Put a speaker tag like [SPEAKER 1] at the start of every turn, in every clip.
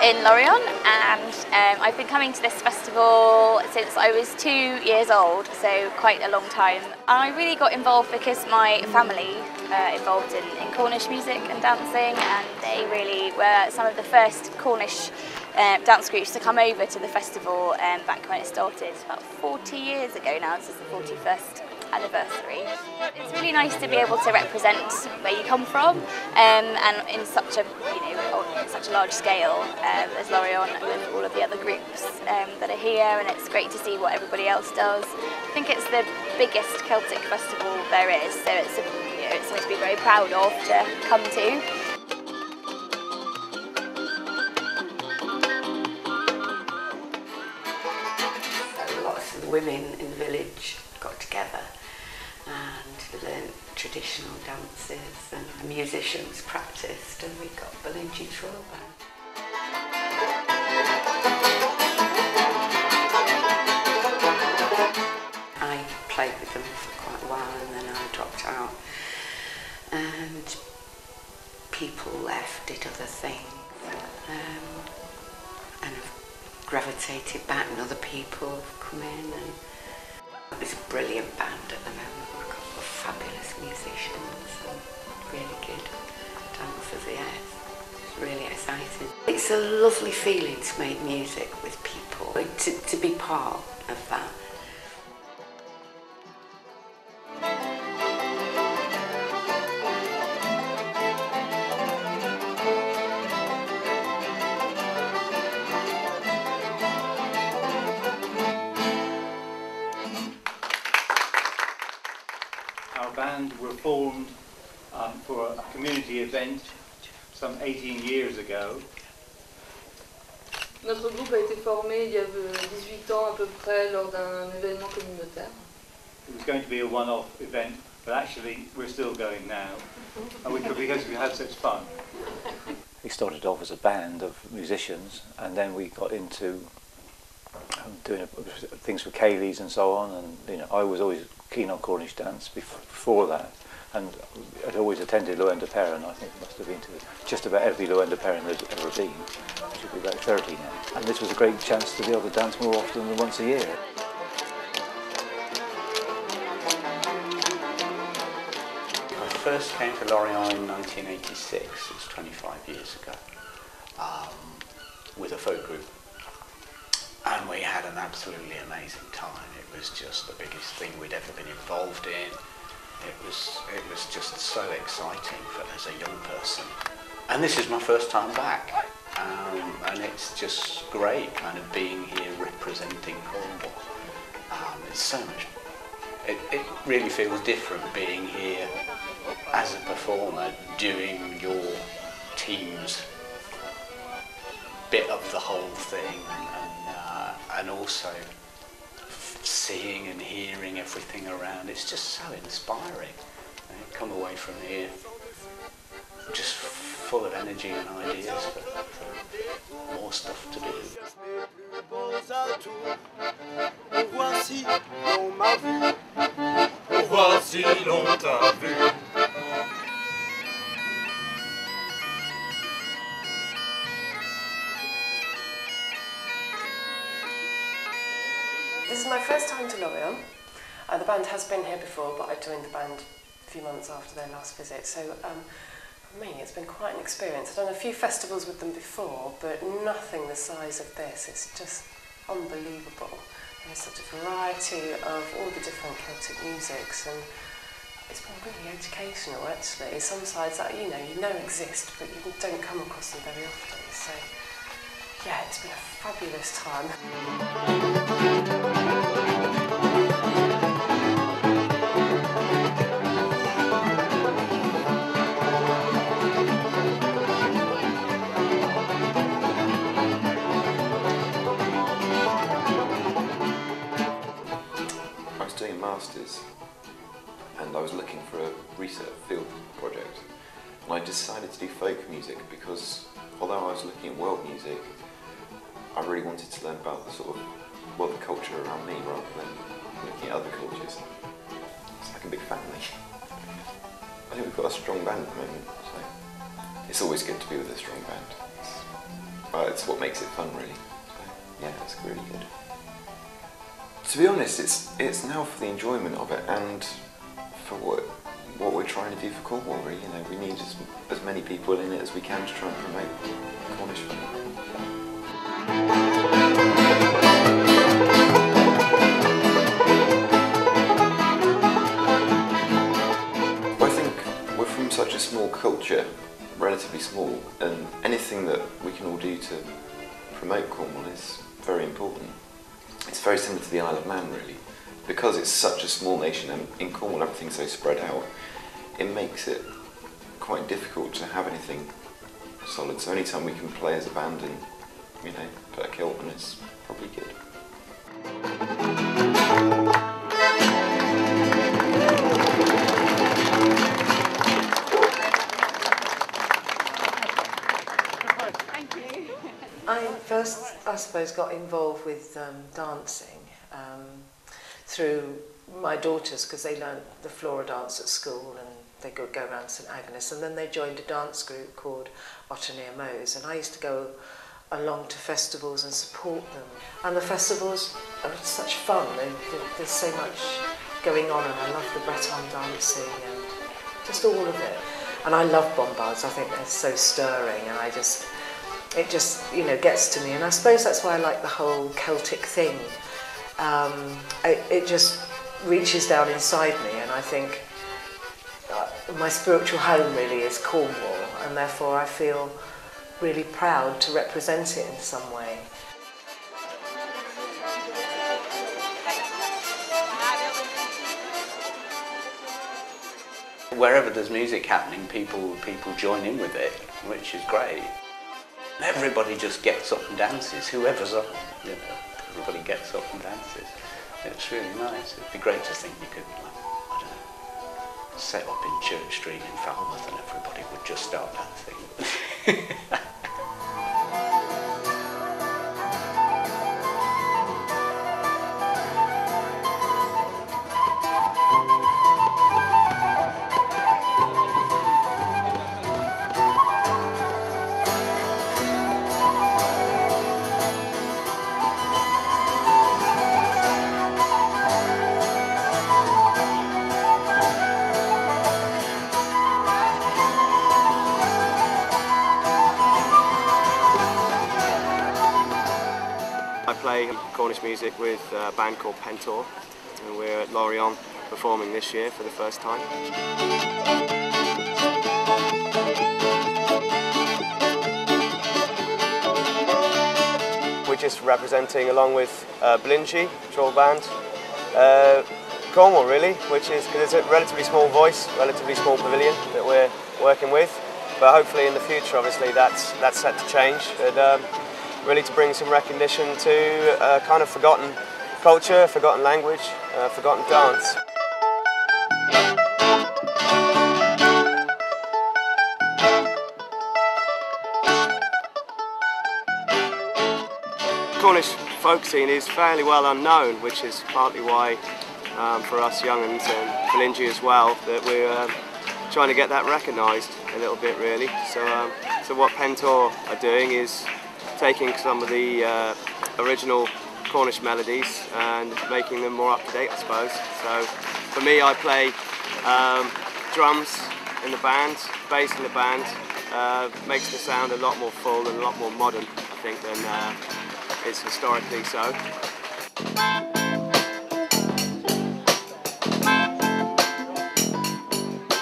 [SPEAKER 1] in Lorient, and I've been coming to this festival since I was 2 years old, so quite a long time. I really got involved because my family involved in Cornish music and dancing, and they really were some of the first Cornish dance groups to come over to the festival back when it started, about 40 years ago now. This is the 41st anniversary. It's really nice to be able to represent where you come from, and in such a on such a large scale as Lorient, with all of the other groups that are here, and it's great to see what everybody else does. I think it's the biggest Celtic festival there is, so it's something to be very proud of to come to.
[SPEAKER 2] Lots of the women in the village got together and learned traditional dances, and the musicians practiced, and we got Bolingey band. I played with them for quite a while, and then I dropped out, and people left, did other things, and I've gravitated back, and other people have come in, and it's a brilliant band at the moment. We've got fabulous musicians and really good dancers, yes. It's really exciting. It's a lovely feeling to make music with people, to be part of that.
[SPEAKER 3] Our band were formed for a community event some 18 years ago.
[SPEAKER 4] Notre groupe a été formé il y a 18 ans à peu près lors d'un événement communautaire.
[SPEAKER 3] It was going to be a one-off event, but actually we're still going now, because we had such fun.
[SPEAKER 5] We started off as a band of musicians, and then we got into doing things for Cayleys and so on, and I was always keen on Cornish dance before that, and I'd always attended Lorient de Perran. I think it must have been to just about every Lorient de Perran there's ever been, which would be about 30 now, and this was a great chance to be able to dance more often than once a year.
[SPEAKER 6] I first came to Lorient in 1986, it's 25 years ago, with a folk group. And we had an absolutely amazing time. It was just the biggest thing we'd ever been involved in. It was just so exciting as a young person. And this is my first time back. And it's just great kind of being here representing Cornwall. It's so much, it really feels different being here as a performer, doing your team's bit of the whole thing, and also seeing and hearing everything around. It's just so inspiring. Come away from here just full of energy and ideas for more stuff to do.
[SPEAKER 7] This is my first time to Lorient. The band has been here before, but I joined the band a few months after their last visit, so for me it's been quite an experience. I've done a few festivals with them before, but nothing the size of this. It's just unbelievable. And there's such a variety of all the different Celtic musics, and it's been really educational actually. Some sides that you know exist, but you don't come across them very often. So yeah, it's been a fabulous time.
[SPEAKER 8] I was doing a master's, and I was looking for a research field project, and I decided to do folk music because although I was looking at world music, I really wanted to learn about the sort of the culture around me rather than looking at other cultures. It's like a big family. I think we've got a strong band at the moment, so it's always good to be with a strong band. it's what makes it fun, really. So, yeah, it's really good. To be honest, it's now for the enjoyment of it and for what we're trying to do for Cornwall, really. You know, we need as many people in it as we can to try and promote Cornish fun. I think we're from such a small culture, relatively small, and anything that we can all do to promote Cornwall is very important. It's very similar to the Isle of Man, really. Because it's such a small nation and in Cornwall everything's so spread out, it makes it quite difficult to have anything solid. So any time we can play as a band and, you know, put a kilt on, it's probably good.
[SPEAKER 9] I first, I suppose, got involved with dancing through my daughters, because they learned the Flora dance at school and they could go around St Agnes, and then they joined a dance group called Otternear Mows, and I used to go along to festivals and support them. And the festivals are such fun, there's so much going on, and I love the Bretagne dancing and just all of it. And I love bombards, I think they're so stirring, and it just, you know, gets to me, and I suppose that's why I like the whole Celtic thing. It just reaches down inside me, and I think my spiritual home really is Cornwall, and therefore I feel really proud to represent it in some way.
[SPEAKER 6] Wherever there's music happening, people join in with it, which is great. Everybody just gets up and dances, whoever's up, you know, everybody gets up and dances. It's really nice. It'd be great to think you could, I don't know, set up in Church Street in Falmouth and everybody would just start dancing.
[SPEAKER 10] I play Cornish music with a band called Perranporth, and we're at Lorient performing this year for the first time. We're just representing, along with Bolingey, troll band, Cornwall really, which is, because it's a relatively small voice, relatively small pavilion that we're working with, but hopefully in the future obviously that's set to change. And, really to bring some recognition to a kind of forgotten culture, forgotten language, forgotten dance. Cornish folk scene is fairly well unknown, which is partly why for us young'uns and Bolingey as well, that we're trying to get that recognised a little bit really. So what Perranporth are doing is taking some of the original Cornish melodies and making them more up to date, I suppose. So for me, I play drums in the band, bass in the band. Makes the sound a lot more full and a lot more modern, I think, than it's historically so.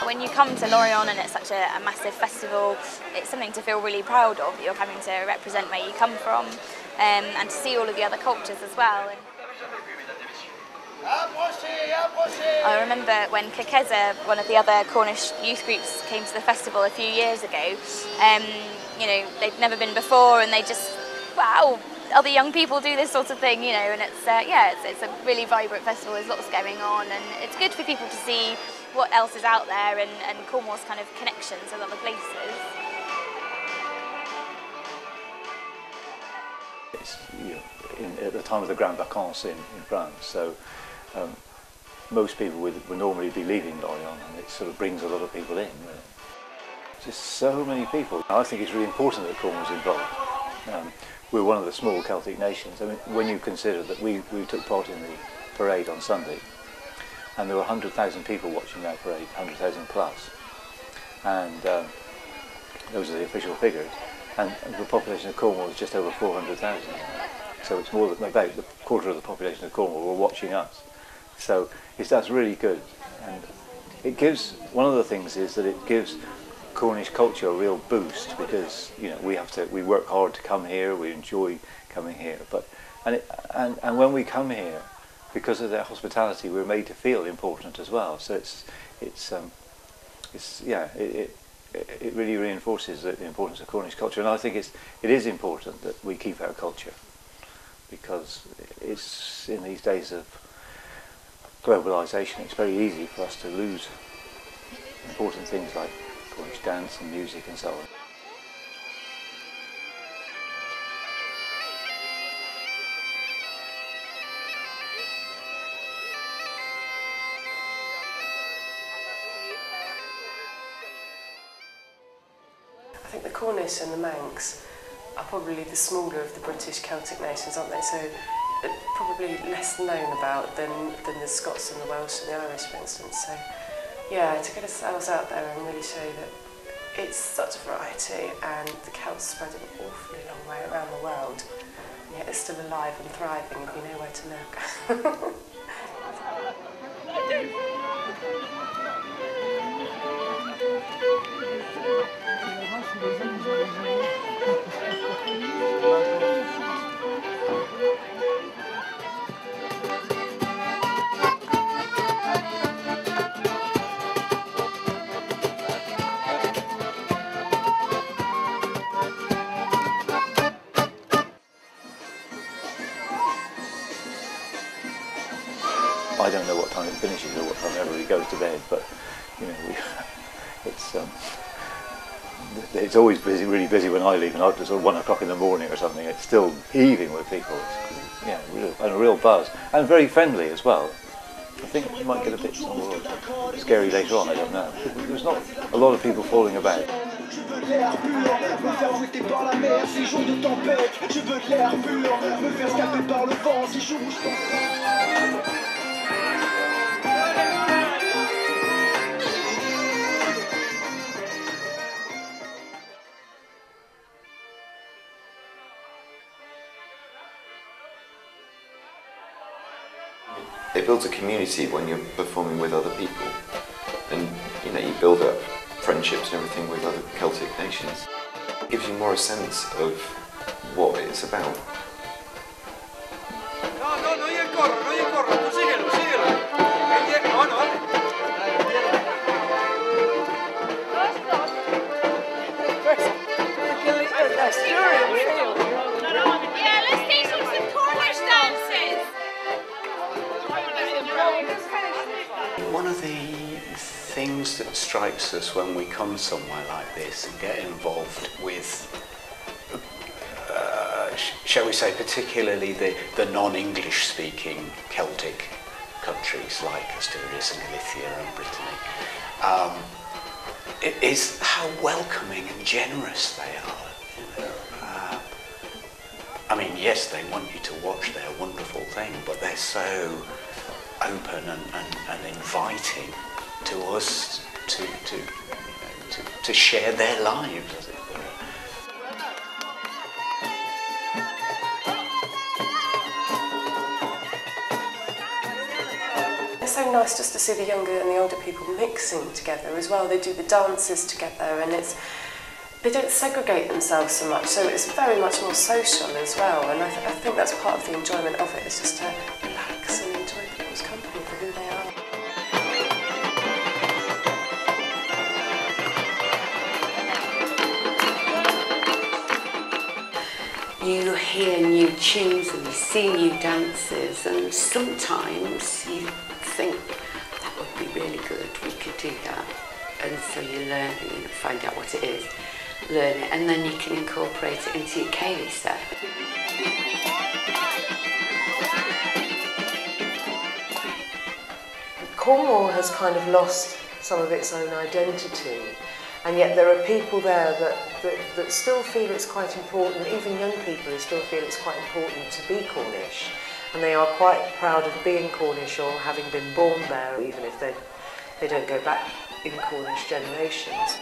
[SPEAKER 1] When you come to Lorient and it's such a massive festival, it's something to feel really proud of, that you're coming to represent where you come from, and to see all of the other cultures as well. I remember when Kekeza, one of the other Cornish youth groups, came to the festival a few years ago. You know, they'd never been before, and they just, wow, other young people do this sort of thing, you know, and it's it's a really vibrant festival. There's lots going on, and it's good for people to see what else is out there, and Cornwall's kind of connections with other places.
[SPEAKER 5] It's, you know, at the time of the Grand Vacances in France, so most people would normally be leaving Lorient, and it sort of brings a lot of people in. Really. Just so many people. I think it's really important that Cornwall's involved, We're one of the small Celtic nations. I mean, when you consider that we took part in the parade on Sunday, and there were 100,000 people watching that parade, 100,000 plus, and those are the official figures, and the population of Cornwall is just over 400,000. So it's more than about the quarter of the population of Cornwall were watching us. So that's really good, and it gives, one of the things is that it gives Cornish culture a real boost, because we work hard to come here, we enjoy coming here, and when we come here, because of their hospitality, we're made to feel important as well. So it really reinforces the importance of Cornish culture, and I think it is important that we keep our culture, because it's in these days of globalisation, it's very easy for us to lose important things like Cornish dance and music and so on.
[SPEAKER 7] I think the Cornish and the Manx are probably the smaller of the British Celtic nations, aren't they? So probably less known about than the Scots and the Welsh and the Irish, for instance. So yeah, to get ourselves out there and really show that it's such a variety, and the Celts spread an awfully long way around the world, and yet they're still alive and thriving if you know where to look.
[SPEAKER 5] I don't know what time it finishes or what time everybody goes to bed, but it's always busy, really busy when I leave, and out to sort of 1 o'clock in the morning or something. It's still heaving with people. It's a real buzz, and very friendly as well. I think it might get a bit more scary later on. I don't know. There's not a lot of people falling about.
[SPEAKER 8] It builds a community when you're performing with other people, and you build up friendships and everything with other Celtic nations. It gives you more a sense of what it's about.
[SPEAKER 6] One of the things that strikes us when we come somewhere like this and get involved with, shall we say, particularly the non-English speaking Celtic countries like Asturias and Galicia and Brittany, it is how welcoming and generous they are. I mean, yes, they want you to watch their wonderful thing, but they're so open and inviting to us to share their lives, as it were.
[SPEAKER 7] It's so nice just to see the younger and the older people mixing together as well. They do the dances together, and they don't segregate themselves so much, so it's very much more social as well, and I think that's part of the enjoyment of it, is just to relax and enjoy people's company for who they are.
[SPEAKER 2] You hear new tunes and you see new dances, and sometimes you think that would be really good, we could do that, and so you learn and find out what it is, learn it, and then you can incorporate it into your Ceilidh set.
[SPEAKER 9] Cornwall has kind of lost some of its own identity, And yet there are people there that still feel it's quite important, even young people who still feel it's quite important to be Cornish. And they are quite proud of being Cornish or having been born there, even if they don't go back in Cornish generations.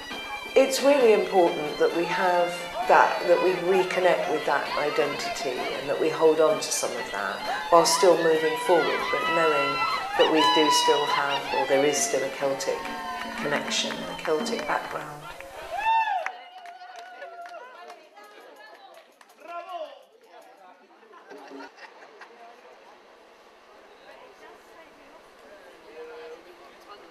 [SPEAKER 9] It's really important that we have that we reconnect with that identity and that we hold on to some of that while still moving forward, but knowing that we do still have, or there is still a Celtic connection, a Celtic background.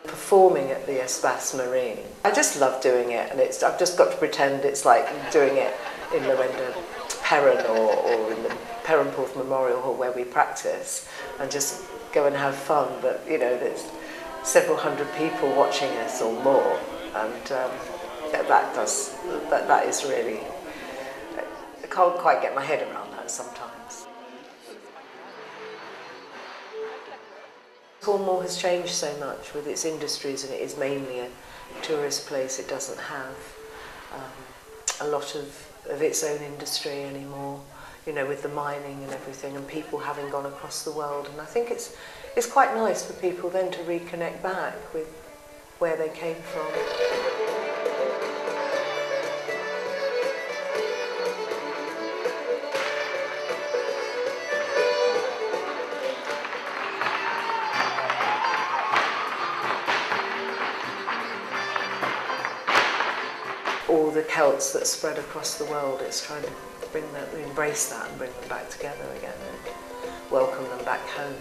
[SPEAKER 9] Performing at the Espace Marine. I just love doing it, and I've just got to pretend it's like doing it in Lorient, Perran or in the Perranporth Memorial Hall where we practice, and just go and have fun. But you know, there's several hundred people watching us or more, and that is really, I can't quite get my head around that sometimes. Cornwall has changed so much with its industries, and it is mainly a tourist place. It doesn't have a lot of its own industry anymore, you know, with the mining and everything, and people having gone across the world. And I think it's quite nice for people then to reconnect back with where they came from. All the Celts that spread across the world, it's trying to embrace that and bring them back together again and welcome them back home.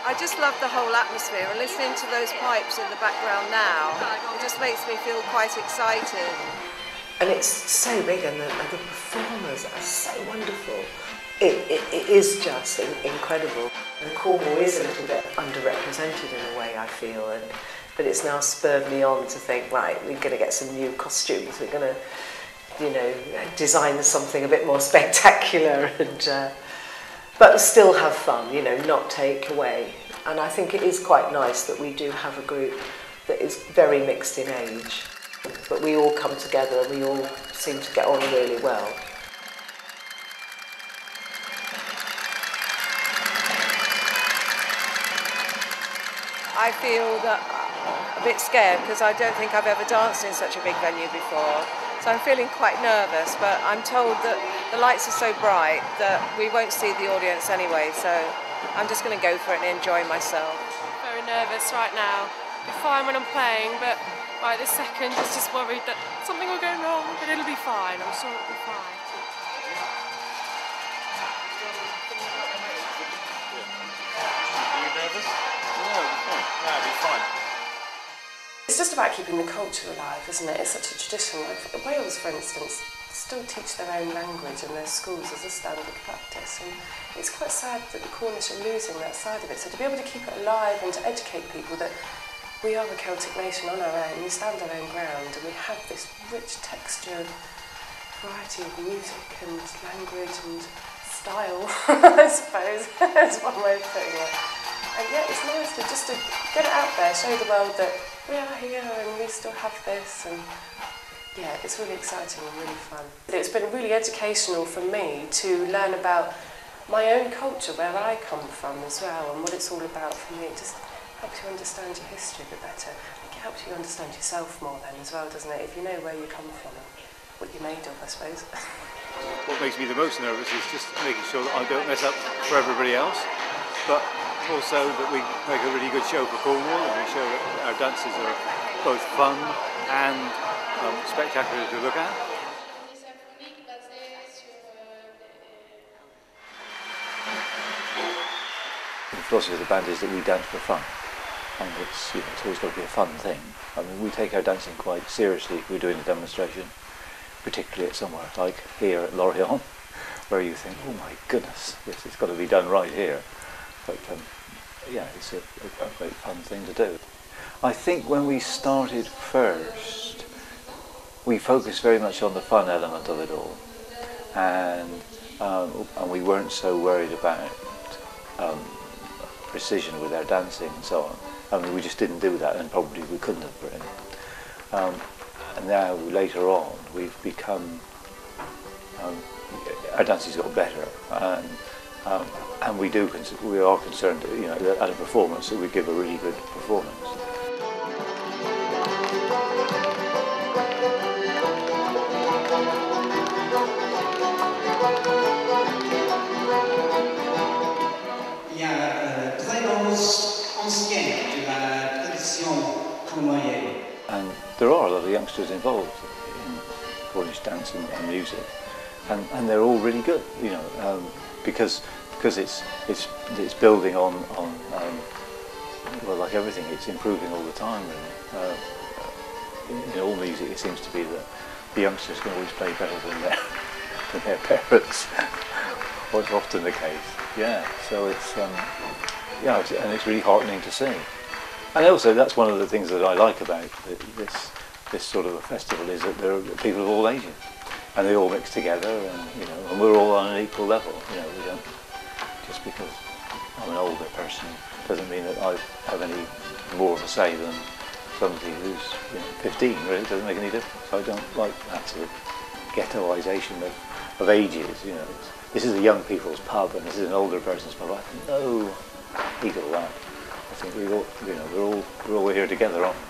[SPEAKER 9] I just love the whole atmosphere, and listening to those pipes in the background now, it just makes me feel quite excited. And it's so big, and the performers are so wonderful. It is just incredible. And Cornwall is a little bit underrepresented in a way, I feel, but it's now spurred me on to think, right, we're going to get some new costumes, we're going to, you know, design something a bit more spectacular, and but still have fun, you know, not take away. And I think it is quite nice that we do have a group that is very mixed in age. But we all come together and we all seem to get on really well. I feel a bit scared because I don't think I've ever danced in such a big venue before. So I'm feeling quite nervous, but I'm told that the lights are so bright that we won't see the audience anyway, so I'm just going to go for it and enjoy myself.
[SPEAKER 11] Very nervous right now. I'll be fine when I'm playing, but right this second, just worried that something will go wrong, but it'll be fine. I'm sure it'll be fine. Are you nervous? No, it'll be fine. No, it'll be fine.
[SPEAKER 7] It's just about keeping the culture alive, isn't it? It's such a tradition. Like Wales, for instance, still teach their own language in their schools as a standard practice, and it's quite sad that the Cornish are losing that side of it. So to be able to keep it alive and to educate people that we are a Celtic nation on our own, we stand our own ground, and we have this rich textured variety of music and language and style, I suppose, that's one way of putting it. And yeah, it's nice to get it out there, show the world that we are here and we still have this, and yeah, it's really exciting and really fun. It's been really educational for me to learn about my own culture, where I come from as well, and what it's all about for me. It just helps you understand your history a bit better. It helps you understand yourself more then as well, doesn't it? If you know where you come from and what you're made of, I suppose.
[SPEAKER 3] What makes me the most nervous is just making sure that I don't mess up for everybody else, but also that we make a really good show for Cornwall, and we show that our dances are both fun and spectacular to look at.
[SPEAKER 5] The philosophy of the band is that we dance for fun, and it's always got to be a fun thing. I mean, we take our dancing quite seriously if we're doing a demonstration, particularly at somewhere like here at Lorient, where you think, oh my goodness, yes, it's got to be done right here. But yeah, it's a great fun thing to do. I think when we started first, we focused very much on the fun element of it all. and we weren't so worried about precision with our dancing and so on. I mean, we just didn't do that, and probably we couldn't have really. And now, later on, we've become, our dancing's got better, and we are concerned, you know, that at a performance that we give a really good performance.
[SPEAKER 12] Il y a très grosses anciennes de la tradition cornouaillais.
[SPEAKER 5] And there are a lot of youngsters involved in Cornish dance and music, and they're all really good, you know, because it's building on well, like everything, it's improving all the time. Really, in all music, it seems to be that the youngsters can always play better than their parents. What's often the case, yeah. So it's yeah, and it's really heartening to see. And also, that's one of the things that I like about this sort of a festival, is that there are people of all ages, and they all mix together, and you know, and we're all on an equal level. You know, we don't, just because I'm an older person doesn't mean that I have any more of a say than somebody who's, you know, 15. Really, it doesn't make any difference. I don't like that sort of ghettoisation of ages. You know, this is a young people's pub, and this is an older person's pub. I think, no, eat all that. I think we all, you know, we're all here together, aren't we?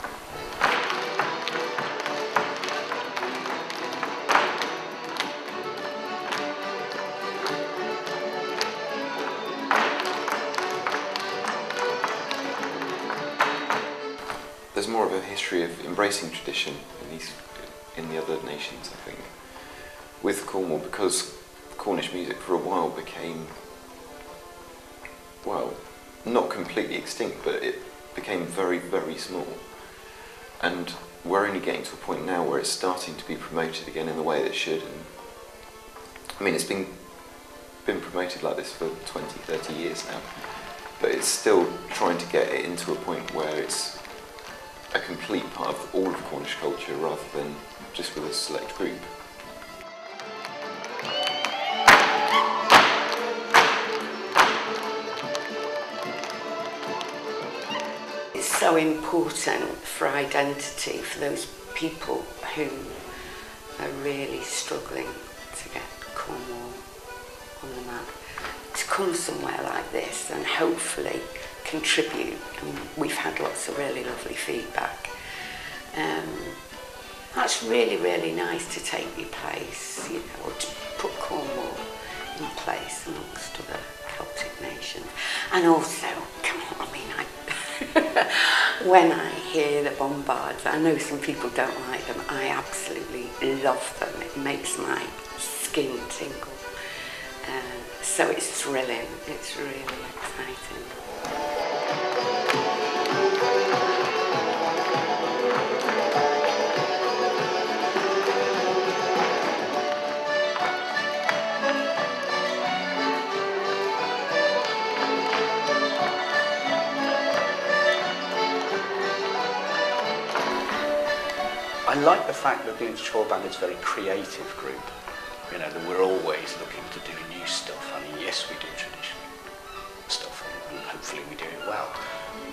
[SPEAKER 8] There's more of a history of embracing tradition in the other nations, I think. With Cornwall, because Cornish music for a while became, well, not completely extinct, but it became very, very small. And we're only getting to a point now where it's starting to be promoted again in the way that it should. And I mean, it's been promoted like this for 20, 30 years now, but it's still trying to get it into a point where it's a complete part of all of Cornish culture rather than just with a select group.
[SPEAKER 2] It's so important for identity for those people who are really struggling to get Cornwall on the map, to come somewhere like this and hopefully contribute. And we've had lots of really lovely feedback. That's really, really nice to take your place, you know, or to put Cornwall in place amongst other Celtic nations. And also, come on, I mean, when I hear the bombards, I know some people don't like them, I absolutely love them. It makes my skin tingle. So it's thrilling, it's really exciting.
[SPEAKER 6] I like the fact that the Introchoir Band is a very creative group. You know, that we're always looking to do new stuff. I mean, yes, we do traditional stuff, and hopefully we do it well,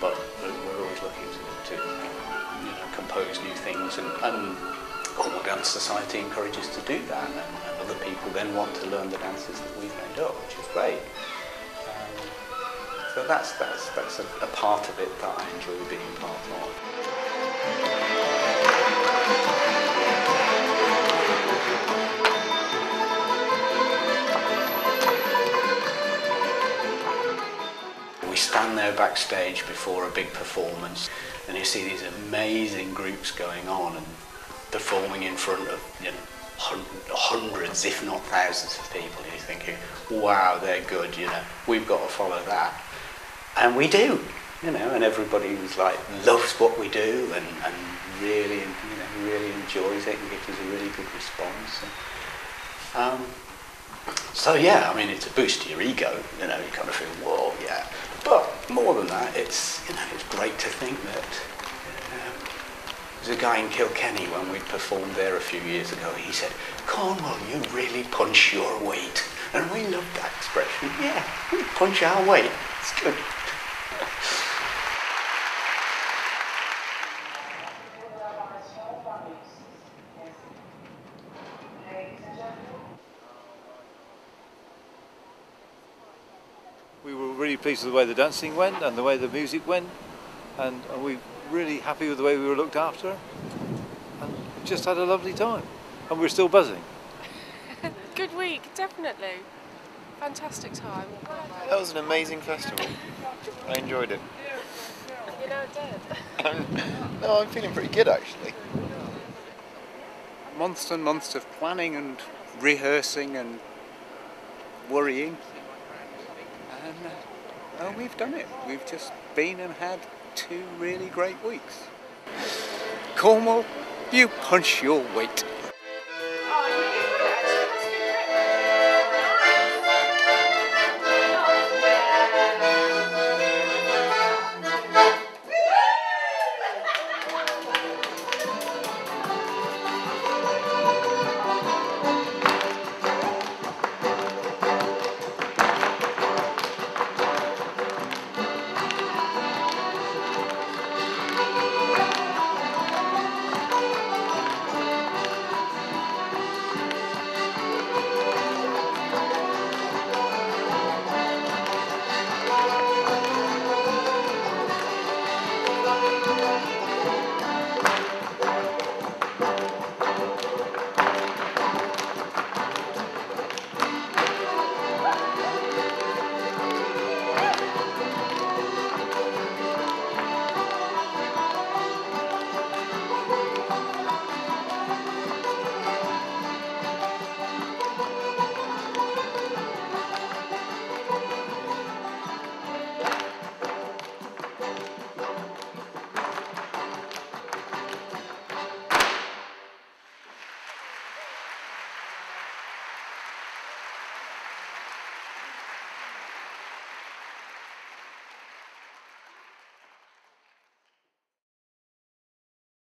[SPEAKER 6] but we're always looking to you know, compose new things, and Cornwall Dance Society encourages to do that, and other people then want to learn the dances that we've made up, which is great. So that's a part of it that I enjoy being part of. We stand there backstage before a big performance, and you see these amazing groups going on and performing in front of, you know, hundreds, if not thousands of people. And you're thinking, wow, they're good, you know, we've got to follow that. And we do, you know, and everybody was like, loves what we do, and really, you know, really enjoys it and gives us a really good response. And, so yeah, I mean, it's a boost to your ego, you know, you kind of feel, whoa, yeah. But more than that, it's, you know, it's great to think that There's a guy in Kilkenny when we performed there a few years ago. He said, "Cornwall, you really punch your weight." And we loved that expression. Yeah, we punch our weight. It's good.
[SPEAKER 3] We were really pleased with the way the dancing went and the way the music went, and we were really happy with the way we were looked after, and just had a lovely time, and we're still buzzing.
[SPEAKER 11] Good week, definitely. Fantastic time.
[SPEAKER 13] That was an amazing festival. I enjoyed it.
[SPEAKER 11] You know it did.
[SPEAKER 13] No, I'm feeling pretty good actually.
[SPEAKER 14] Months and months of planning and rehearsing and worrying. And we've done it. We've just been and had 2 really great weeks. Cornwall, you punch your weight.